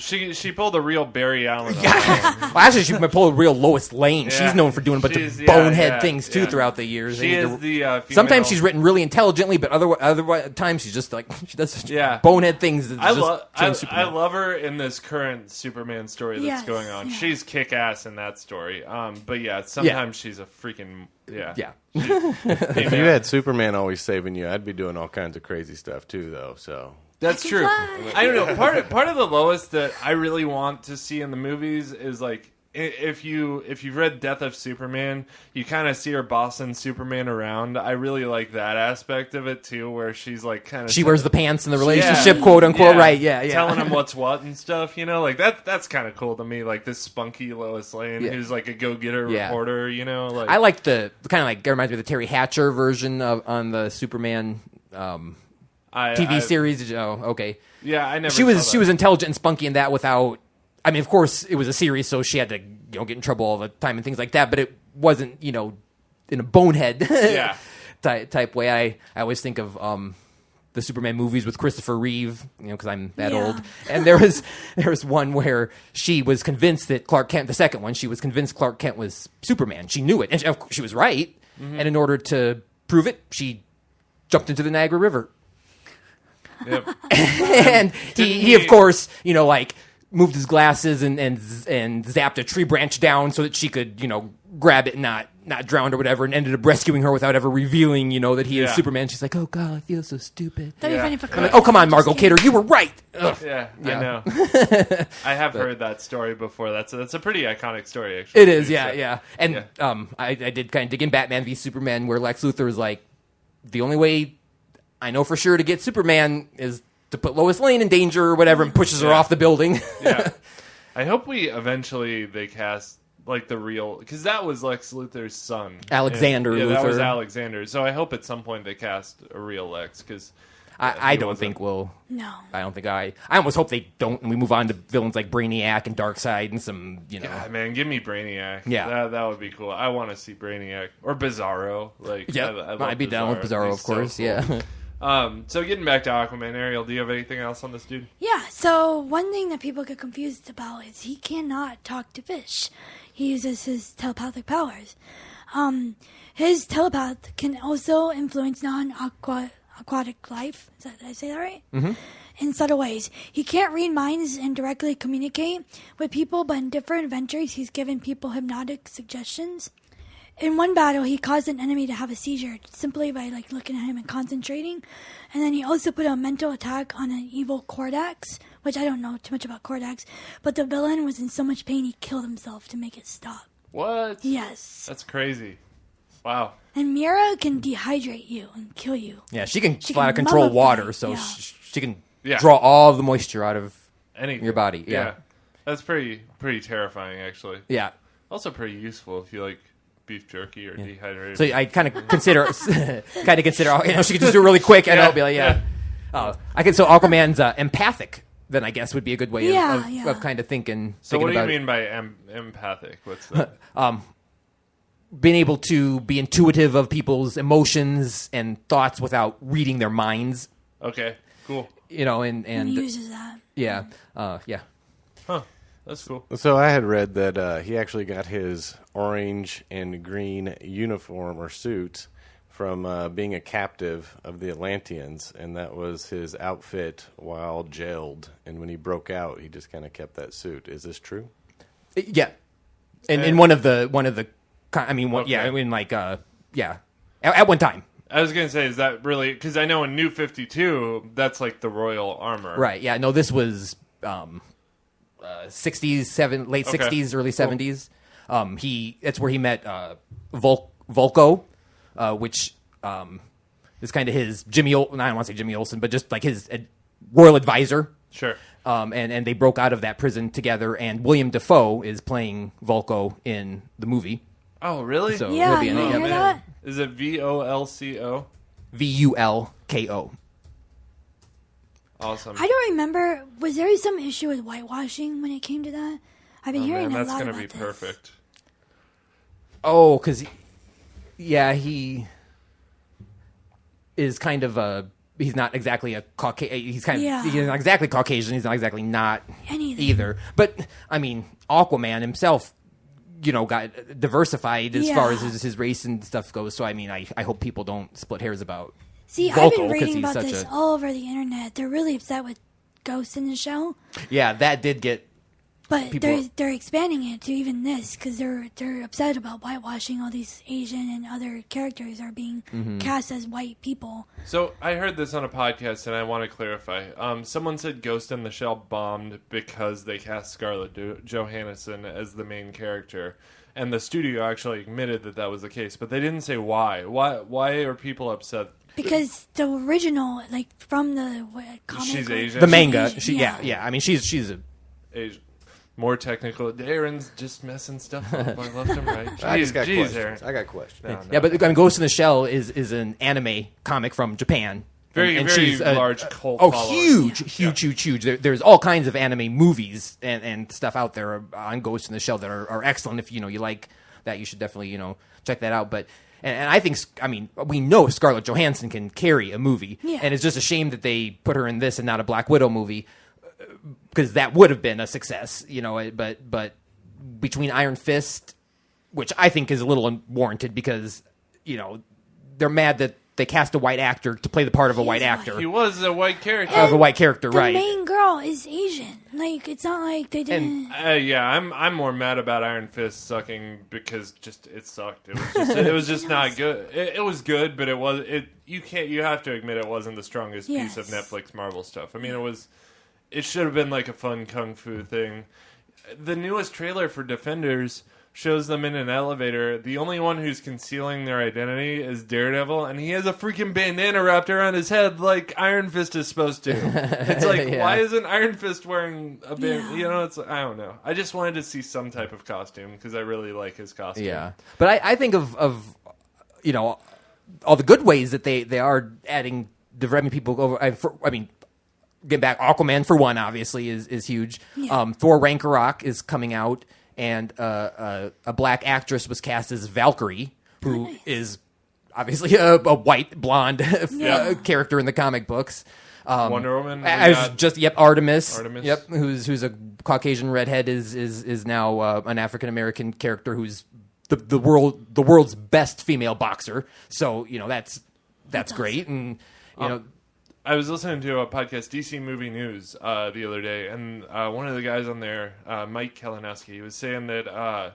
drowns.
She pulled a real Barry Allen.
Well, actually, she pulled a real Lois Lane.
Yeah.
She's known for doing a bunch of bonehead things too throughout the years.
She is the female.
Sometimes she's written really intelligently, but other times she's just like she does such bonehead things. That
I love her in this current Superman story that's going on.
Yeah.
She's kick ass in that story. But yeah, sometimes she's a freaking
yeah.
If you had Superman always saving you, I'd be doing all kinds of crazy stuff too, though. So
that's true. I don't know. Part of the Lois that I really want to see in the movies is like if you've read Death of Superman, you kind of see her bossing Superman around. I really like that aspect of it too, where she's like kind of
she wears the pants in the relationship, quote unquote, right? Yeah,
telling him what's what and stuff. Like that's kind of cool to me. Like this spunky Lois Lane who's like a go-getter reporter. Like
I like the kind of like it reminds me of the Terry Hatcher version on the Superman TV series. Oh, okay.
Yeah, I never.
She was intelligent and spunky in that without. I mean, of course, it was a series, so she had to get in trouble all the time and things like that. But it wasn't, in a bonehead type way. I always think of the Superman movies with Christopher Reeve, because I'm that old. And there was one where she was convinced that Clark Kent, the second one, she was convinced Clark Kent was Superman. She knew it, and she was right. Mm-hmm. And in order to prove it, she jumped into the Niagara River.
Yep.
And he of course, moved his glasses and zapped a tree branch down so that she could, grab it and not drown or whatever, and ended up rescuing her without ever revealing, that he is Superman. She's like, oh God, I feel so stupid.
That'd be funny if
like, oh, come on, Margot Kidder, you were right. Ugh.
Yeah, I know. I have heard that story before. That's a pretty iconic story, actually.
It is, yeah. And I did kind of dig in Batman v Superman, where Lex Luthor is like, the only way I know for sure to get Superman is to put Lois Lane in danger or whatever, and pushes her off the building.
Yeah. I hope they cast like the real, because that was Lex Luthor's son,
Alexander Luthor.
That was Alexander. So I hope at some point they cast a real Lex, because
I don't think we'll.
No.
I don't think I almost hope they don't, and we move on to villains like Brainiac and Darkseid and some,
God, man, give me Brainiac.
Yeah.
That would be cool. I want to see Brainiac or Bizarro. Like,
yeah, I'd be down with Bizarro, of course. So cool. Yeah.
So getting back to Aquaman, Ariel, do you have anything else on this dude?
Yeah, so one thing that people get confused about is he cannot talk to fish. He uses his telepathic powers. His telepath can also influence non-aquatic life. Did I say that right? Mm-hmm. In subtle ways. He can't read minds and directly communicate with people, but in different adventures, he's given people hypnotic suggestions. In one battle, he caused an enemy to have a seizure simply by looking at him and concentrating. And then he also put a mental attack on an evil Kordax, which I don't know too much about Kordax, but the villain was in so much pain he killed himself to make it stop.
What?
Yes.
That's crazy. Wow.
And Mira can dehydrate you and kill you.
Yeah, she can flat out control water, so she can
Yeah.
draw all the moisture out of
Anything.
your body. Yeah.
That's pretty terrifying, actually.
Yeah. Also
Also pretty useful if you like beef jerky or dehydrated.
So I kind of consider, she could just do it really quick, and I'll be like, So Aquaman's empathic. Then I guess would be a good way of kind of thinking.
So what do you
about
mean by empathic? What's that?
being able to be intuitive of people's emotions and thoughts without reading their minds.
Okay, cool.
And
he uses that.
Yeah,
Huh. That's cool.
So I had read that he actually got his orange and green uniform or suit from being a captive of the Atlanteans, and that was his outfit while jailed. And when he broke out, he just kind of kept that suit. Is this true?
Yeah. And in one of the, at one time.
I was going to say, is that really... Because I know in New 52, that's like the royal armor.
Right, yeah. No, this was 60s, late 60s, early 70s. That's where he met Volko, which is kind of his I don't want to say Jimmy Olsen, but just like his royal advisor.
Sure.
And they broke out of that prison together, and William Dafoe is playing Volko in the movie.
Oh, really?
So
Yeah,
he'll be in
you
it.
hear that?
Is it VOLCO?
VULKO.
Awesome.
Oh,
I don't remember. Was there some issue with whitewashing when it came to that? I've been hearing
man,
a
that's
lot
gonna
about
be
this.
perfect.
Oh, because he is kind of he's not exactly a Caucasian. He's not exactly Caucasian. He's not exactly not
Anything.
either. But I mean, Aquaman himself, got diversified as far as his race and stuff goes. So I mean, I hope people don't split hairs about.
See,
Volko,
I've been
'cause
reading
he's
about
such
this all over the internet. They're really upset with Ghost in the Shell,
Yeah, that did get.
but
People-
they're expanding it to even this because they're upset about whitewashing. All these Asian and other characters are being cast as white people.
So I heard this on a podcast, and I want to clarify. Someone said Ghost in the Shell bombed because they cast Scarlett Johansson as the main character, and the studio actually admitted that was the case, but they didn't say why. Why are people upset?
Because the original, from the comic,
She's Asian?
The manga,
Asian,
yeah. I mean, she's a.
Asian. More technical. Aaron's just messing stuff up on left and right.
I just got
Jeez,
questions.
Aaron.
I got questions.
No.
Yeah, but I mean, Ghost in the Shell is an anime comic from Japan.
Very,
and
very
she's
large cult
Oh,
following.
huge. There's all kinds of anime movies and stuff out there on Ghost in the Shell that are excellent. If you like that, you should definitely check that out. But and I think we know Scarlett Johansson can carry a movie, and it's just a shame that they put her in this and not a Black Widow movie, because that would have been a success. But between Iron Fist, which I think is a little unwarranted because they're mad that they cast a white actor to play the part of a white actor.
He was a white character.
Of a white character,
the
right?
main girl is Asian. It's not like they didn't.
I'm more mad about Iron Fist sucking because it sucked. It was just not good. It was good, but you have to admit it wasn't the strongest piece of Netflix Marvel stuff. I mean, it should have been like a fun kung fu thing. The newest trailer for Defenders shows them in an elevator. The only one who's concealing their identity is Daredevil, and he has a freaking bandana wrapped around his head like Iron Fist is supposed to. It's like, why isn't Iron Fist wearing a bandana? I don't know. I just wanted to see some type of costume because I really like his costume.
Yeah, but I think of all the good ways that they are adding diverting people over. Get back, Aquaman for one, obviously is huge.
Yeah.
Thor Ragnarok is coming out. And a black actress was cast as Valkyrie, who is obviously a white blonde character in the comic books.
Wonder Woman.
Artemis.
Artemis.
Yep, who's a Caucasian redhead is now an African American character who's the world's best female boxer. So that's great, and
I was listening to a podcast, DC Movie News, the other day, and one of the guys on there, Mike Kalinowski, was saying that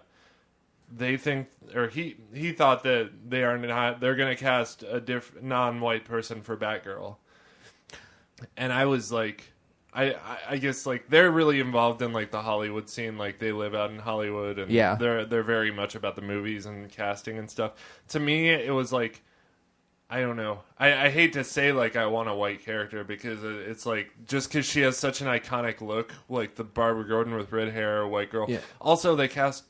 they think, or he thought that they're going to cast a non-white person for Batgirl. And I was like, I guess like they're really involved in like the Hollywood scene, like they live out in Hollywood, and they're very much about the movies and casting and stuff. To me, it was like, I don't know. I hate to say like I want a white character because it's like just because she has such an iconic look, like the Barbara Gordon with red hair, white girl. Yeah. Also, they cast.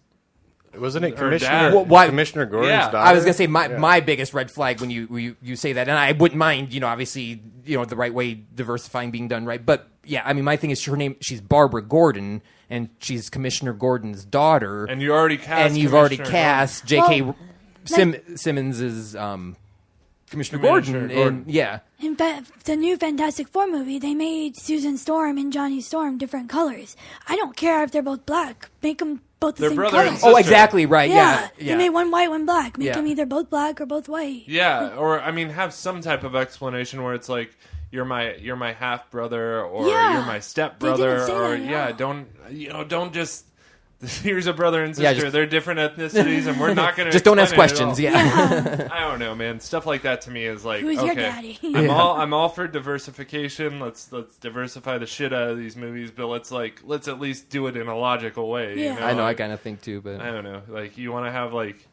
Wasn't it
her
Commissioner?
dad.
Commissioner Gordon's daughter?
I was gonna say my biggest red flag when you say that, and I wouldn't mind, obviously, the right way diversifying being done right, but yeah, I mean, my thing is she's Barbara Gordon, and she's Commissioner Gordon's daughter,
and you already cast,
and you've already cast J.K. Simmons as Commissioner Gordon. And yeah.
In the new Fantastic Four movie, they made Susan Storm and Johnny Storm different colors. I don't care if they're both black. Make them both the
They're
same
brother
color.
and sister.
Oh, exactly right. Yeah.
They made one white, one black. Make
Yeah.
them either both black or both white.
Yeah, or I mean, have some type of explanation where it's like you're my half brother, or you're my step brother, or don't just. Here's a brother and sister. They're different ethnicities, and we're not going to
just don't ask questions. Yeah.
I don't know, man. Stuff like that to me is like,
Who's
okay,
your daddy?
I'm all for diversification. Let's diversify the shit out of these movies, but let's at least do it in a logical way.
Yeah.
You know?
I know. I kind of think too, but
I don't know. Like you want to have like.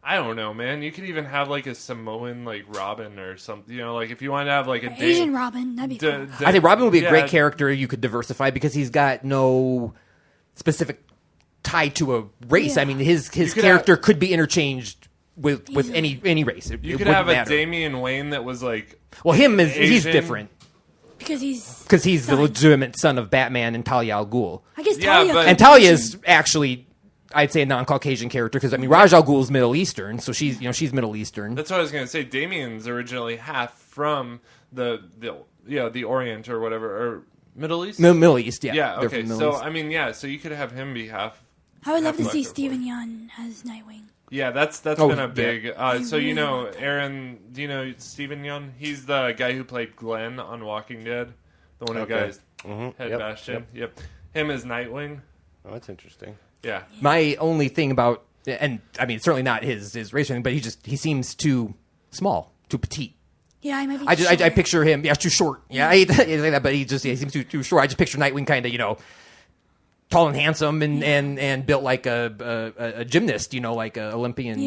I don't know, man. You could even have like a Samoan like Robin or something. Like if you want to have like a
Asian Robin, that'd be cool.
I think Robin would be a great character you could diversify because he's got no specific tie to a race.
Yeah.
I mean, his character could be interchanged with any race.
You could have a Damian Wayne that was like,
well, he's
Asian.
different
Because he's
the legitimate son of Batman and Talia al Ghul.
I guess
Yeah,
Talia.
but-
And Talia's actually, I'd say, a non-Caucasian character because I mean Ra's al Ghul's Middle Eastern, so she's Middle Eastern.
That's what I was gonna say. Damian's originally half from the Orient or whatever, or Middle East.
Middle East, yeah.
Yeah.
They're
Okay.
from Middle
So
East.
I mean, so you could have him be half.
I would love to see
Black
Stephen Yeun as Nightwing.
Yeah, that's been a big. So Aaron, do you know Stephen Yeun? He's the guy who played Glenn on Walking Dead, the one who got his head bashed in. Yep. Him as Nightwing.
Oh, that's interesting.
Yeah.
My only thing about, and I mean, certainly not his race or anything, but he seems too small, too petite.
Yeah, I might be.
I picture him, too short. Yeah, I hate to say that, but he seems too short. I just picture Nightwing kind of, tall and handsome and built like a gymnast, like an Olympian,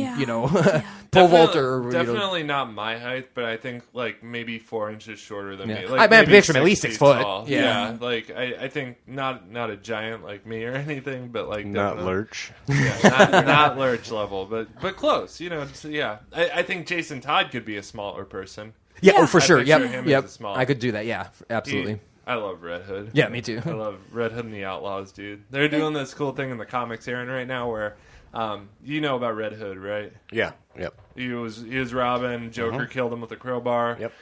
pole vaulter.
Definitely not my height, but I think like maybe 4 inches shorter than me.
I
Like,
might
maybe
picture him at least 6 foot.
tall.
Yeah.
Like I think not a giant like me or anything, but like
Not
definitely-
Lurch.
Yeah, not Lurch level, but close. I think Jason Todd could be a smaller person.
Yeah,
Yeah.
oh, for sure.
picture him
Yep.
as a small-
I could do that. Yeah, absolutely.
I love Red Hood.
Yeah, me too.
I love Red Hood and the Outlaws, dude. They're doing this cool thing in the comics, Aaron, right now where you know about Red Hood, right?
Yeah. Yep.
He was Robin. Joker killed him with a crowbar.
Yep.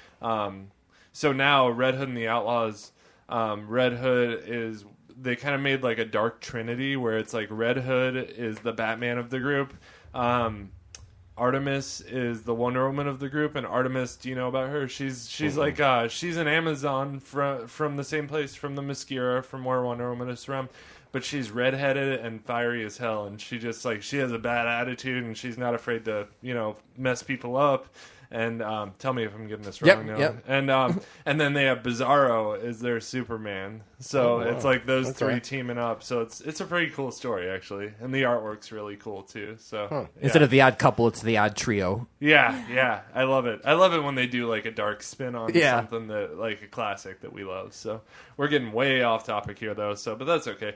So now Red Hood and the Outlaws, Red Hood is, they kind of made like a dark trinity where it's like Red Hood is the Batman of the group. Artemis is the Wonder Woman of the group, and Artemis, do you know about her? She's like she's an Amazon from the same place, from the Mascara, from where Wonder Woman is from, but she's redheaded and fiery as hell, and she just like she has a bad attitude, and she's not afraid to mess people up. And tell me if I'm getting this wrong now.
Yep.
And then they have Bizarro as their Superman. So it's like those three teaming up. So it's a pretty cool story actually, and the artwork's really cool too. So
Instead of the odd couple, it's the odd trio.
yeah, I love it. I love it when they do like a dark spin on
Yeah.
something that like a classic that we love. So we're getting way off topic here though. So but that's okay.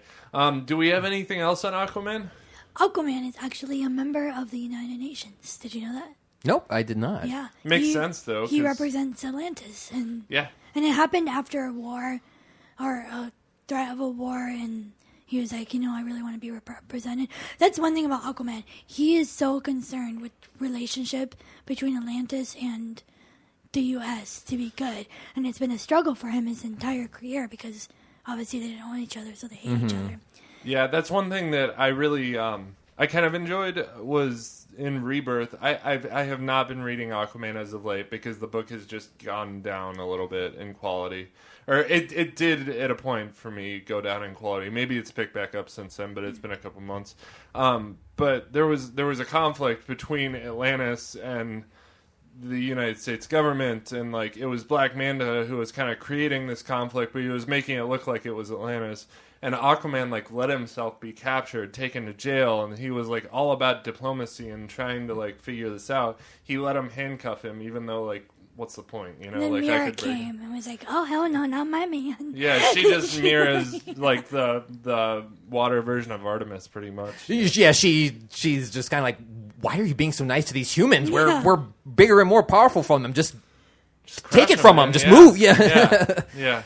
Do we have anything else on Aquaman?
Aquaman is actually a member of the United Nations. Did you know that?
Nope, I did not.
Yeah.
Makes sense, though,
He
'cause-
represents Atlantis, and
Yeah.
it happened after a war, or a threat of a war, and he was like, I really want to be represented. That's one thing about Aquaman. He is so concerned with relationship between Atlantis and the U.S. to be good. And it's been a struggle for him his entire career because obviously they don't know each other, so they hate each other.
Yeah, that's one thing that I really, I kind of enjoyed was in Rebirth. I have not been reading Aquaman as of late because the book has just gone down a little bit in quality. Or it did at a point for me go down in quality. Maybe it's picked back up since then, but it's been a couple months. But there was a conflict between Atlantis and the United States government, and like it was Black Manta who was kind of creating this conflict, but he was making it look like it was Atlantis. And Aquaman like let himself be captured, taken to jail, and he was like all about diplomacy and trying to like figure this out. He let him handcuff him, even though like what's the point,
And then
like
Mira
I could break
came and was like, "Oh hell no, not my man."
Yeah, she just mirrors like the water version of Artemis, pretty much.
Yeah, she's just kind of like, why are you being so nice to these humans? We're bigger and more powerful from them. Just take it from them. Just move.
Yeah.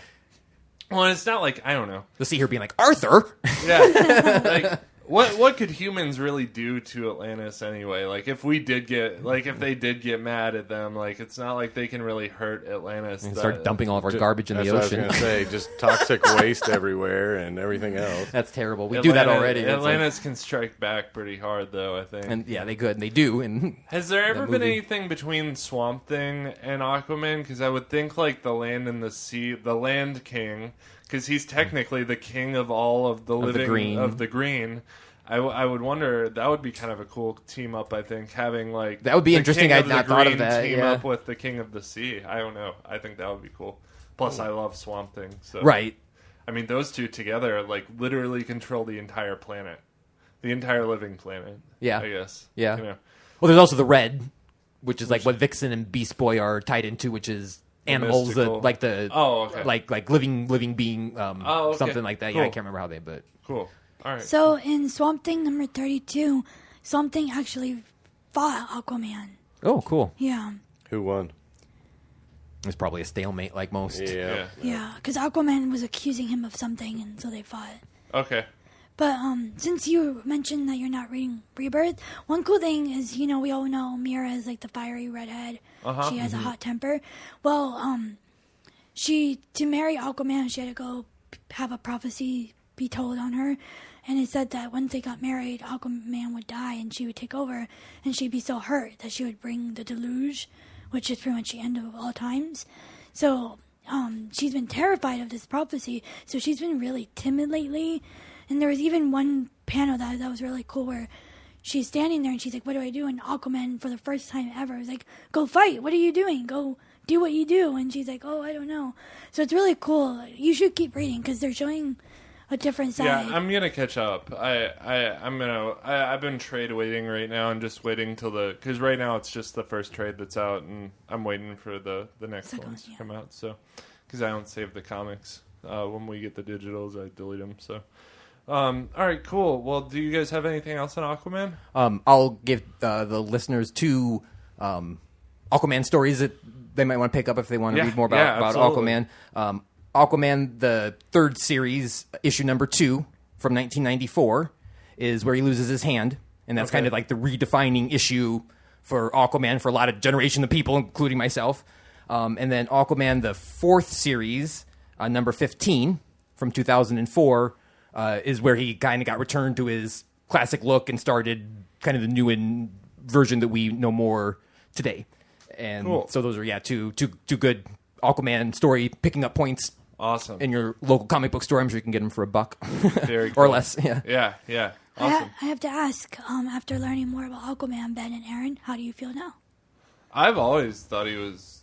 Well, it's not like I don't know.
You'll see her being like, Arthur.
Yeah, like what could humans really do to Atlantis anyway? Like if they did get mad at them, like it's not like they can really hurt Atlantis.
And start dumping all of our garbage in the
That's
ocean.
what I was going to say, just toxic waste everywhere and everything else.
That's terrible. We do that already.
Atlantis can strike back pretty hard, though, I think.
And yeah, they could, and they do. And
has there ever been anything between Swamp Thing and Aquaman? Because I would think like the land and the sea, the Land King, because he's technically the king of all of the living of the green. I would wonder, that would be kind of a cool team up, I think, having like
that would be interesting. I'd not thought of that.
Team up with the King of the Sea. I don't know. I think that would be cool. Plus, I love Swamp Thing. So.
Right.
I mean, those two together like literally control the entire planet, the entire living planet. Yeah, I guess.
Yeah. Well, there's also the Red, which is like what Vixen and Beast Boy are tied into, which is animals that like the like living being something like that. Cool. Yeah, I can't remember how they, but
cool. All right.
So in Swamp Thing number 32, Swamp Thing actually fought Aquaman.
Oh, cool.
Yeah.
Who won?
It was probably a stalemate like most.
Yeah, because Aquaman was accusing him of something, and so they fought.
Okay.
But since you mentioned that you're not reading Rebirth, one cool thing is, we all know Mira is like the fiery redhead. She has a hot temper. Well, to marry Aquaman, she had to go have a prophecy be told on her. And it said that once they got married, Aquaman would die and she would take over. And she'd be so hurt that she would bring the deluge, which is pretty much the end of all times. So she's been terrified of this prophecy. So she's been really timid lately. And there was even one panel that was really cool where she's standing there and she's like, "What do I do?" And Aquaman, for the first time ever, was like, "Go fight. What are you doing? Go do what you do." And she's like, "Oh, I don't know." So it's really cool. You should keep reading because they're showing a different side.
Yeah, I'm gonna catch up. I've been trade waiting right now and just waiting till because right now it's just the first trade that's out and I'm waiting for the next ones to come out. So because I don't save the comics when we get the digitals, I delete them. So. All right, cool. Well, do you guys have anything else on Aquaman?
I'll give the listeners two Aquaman stories that they might want to pick up if they want to read more about Aquaman. Aquaman, the third series, issue number 2 from 1994, is where he loses his hand, and that's kind of like the redefining issue for Aquaman for a lot of generation of people, including myself. And then Aquaman, the fourth series, number 15 from 2004. Is where he kind of got returned to his classic look and started kind of the new version that we know more today. And so those are two good Aquaman story picking up points.
Awesome.
In your local comic book store, I'm sure you can get them for $1.
Very cool.
Or less.
Yeah. Awesome.
I have to ask, after learning more about Aquaman, Ben and Aaron, how do you feel now?
I've always thought he was.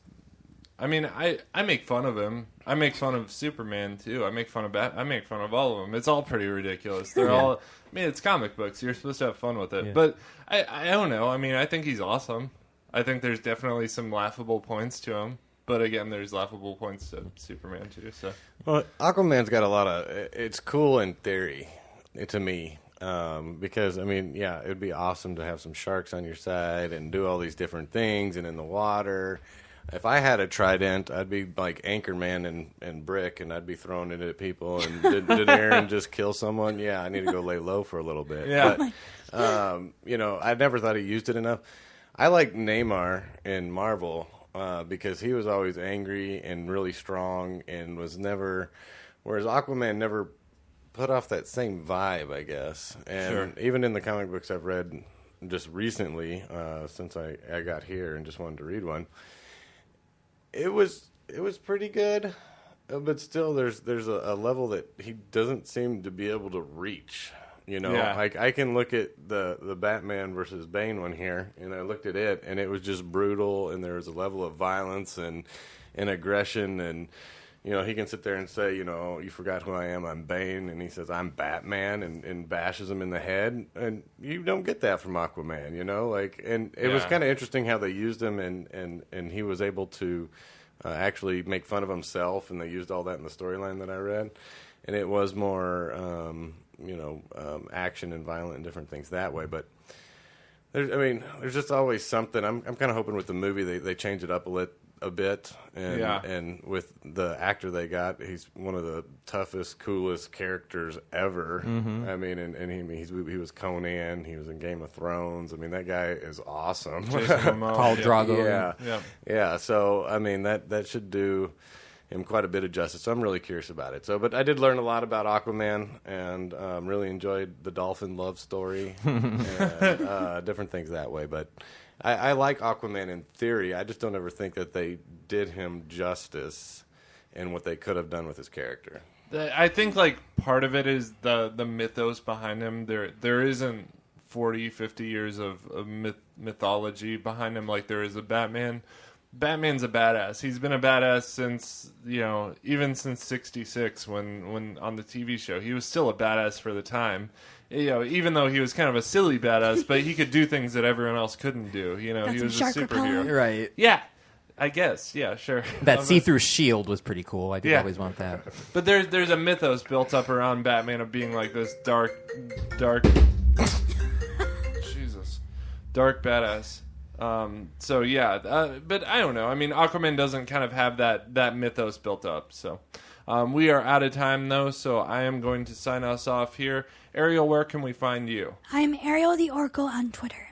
I mean, I make fun of him. I make fun of Superman too. I make fun of I make fun of all of them. It's all pretty ridiculous. They're all. I mean, it's comic books. You're supposed to have fun with it. Yeah. But I don't know. I mean, I think he's awesome. I think there's definitely some laughable points to him. But again, there's laughable points to Superman too. So.
Well, Aquaman's got a lot of. It's cool in theory, to me. Because I mean, yeah, it would be awesome to have some sharks on your side and do all these different things and in the water. If I had a trident, I'd be like Anchorman and Brick, and I'd be throwing it at people. And did Aaron just kill someone? Yeah, I need to go lay low for a little bit.
Yeah.
But, I never thought he used it enough. I like Namor in Marvel because he was always angry and really strong and was never... Whereas Aquaman never put off that same vibe, I guess. And even in the comic books I've read just recently, since I got here and just wanted to read one, it was pretty good, but still there's a level that he doesn't seem to be able to reach. Like I can look at the Batman versus Bane one here, and I looked at it, and it was just brutal, and there was a level of violence and aggression, and he can sit there and say, you forgot who I am, I'm Bane, and he says I'm Batman, and bashes him in the head, and you don't get that from Aquaman, and it was kind of interesting how they used him, and he was able to actually make fun of himself, and they used all that in the storyline that I read, and it was more, action and violent and different things that way, but there's just always something. I'm kind of hoping with the movie they change it up a bit, and with the actor they got, he's one of the toughest, coolest characters ever. Mm-hmm. He was Conan, he was in Game of Thrones. That guy is awesome.
Khal Drogo.
Yeah. So that should do him quite a bit of justice. So I'm really curious about it. But I did learn a lot about Aquaman, and really enjoyed the dolphin love story and different things that way. But I like Aquaman in theory. I just don't ever think that they did him justice in what they could have done with his character.
I think part of it is the mythos behind him. There isn't 40, 50 years of mythology behind him like there is a Batman. Batman's a badass. He's been a badass since, even since 1966 when on the TV show. He was still a badass for the time. Even though he was kind of a silly badass, but he could do things that everyone else couldn't do. He was a superhero.
Right.
Yeah. I guess. Yeah, sure.
That see-through shield was pretty cool. I did always want that.
But there's a mythos built up around Batman of being like this dark Jesus. Dark badass. But I don't know. Aquaman doesn't kind of have that mythos built up. So we are out of time, though, so I am going to sign us off here. Ariel, where can we find you?
I'm Ariel the Oracle on Twitter.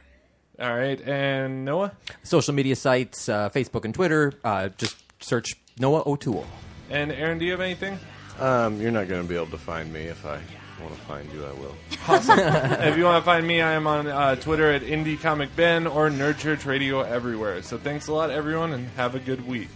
All right, and Noah?
Social media sites, Facebook and Twitter. Just search Noah O'Toole.
And Aaron, do you have anything?
You're not going to be able to find me. If I want to find you, I will.
Awesome. If you want to find me, I am on Twitter at IndieComicBen or Nerd Church Radio everywhere. So thanks a lot, everyone, and have a good week.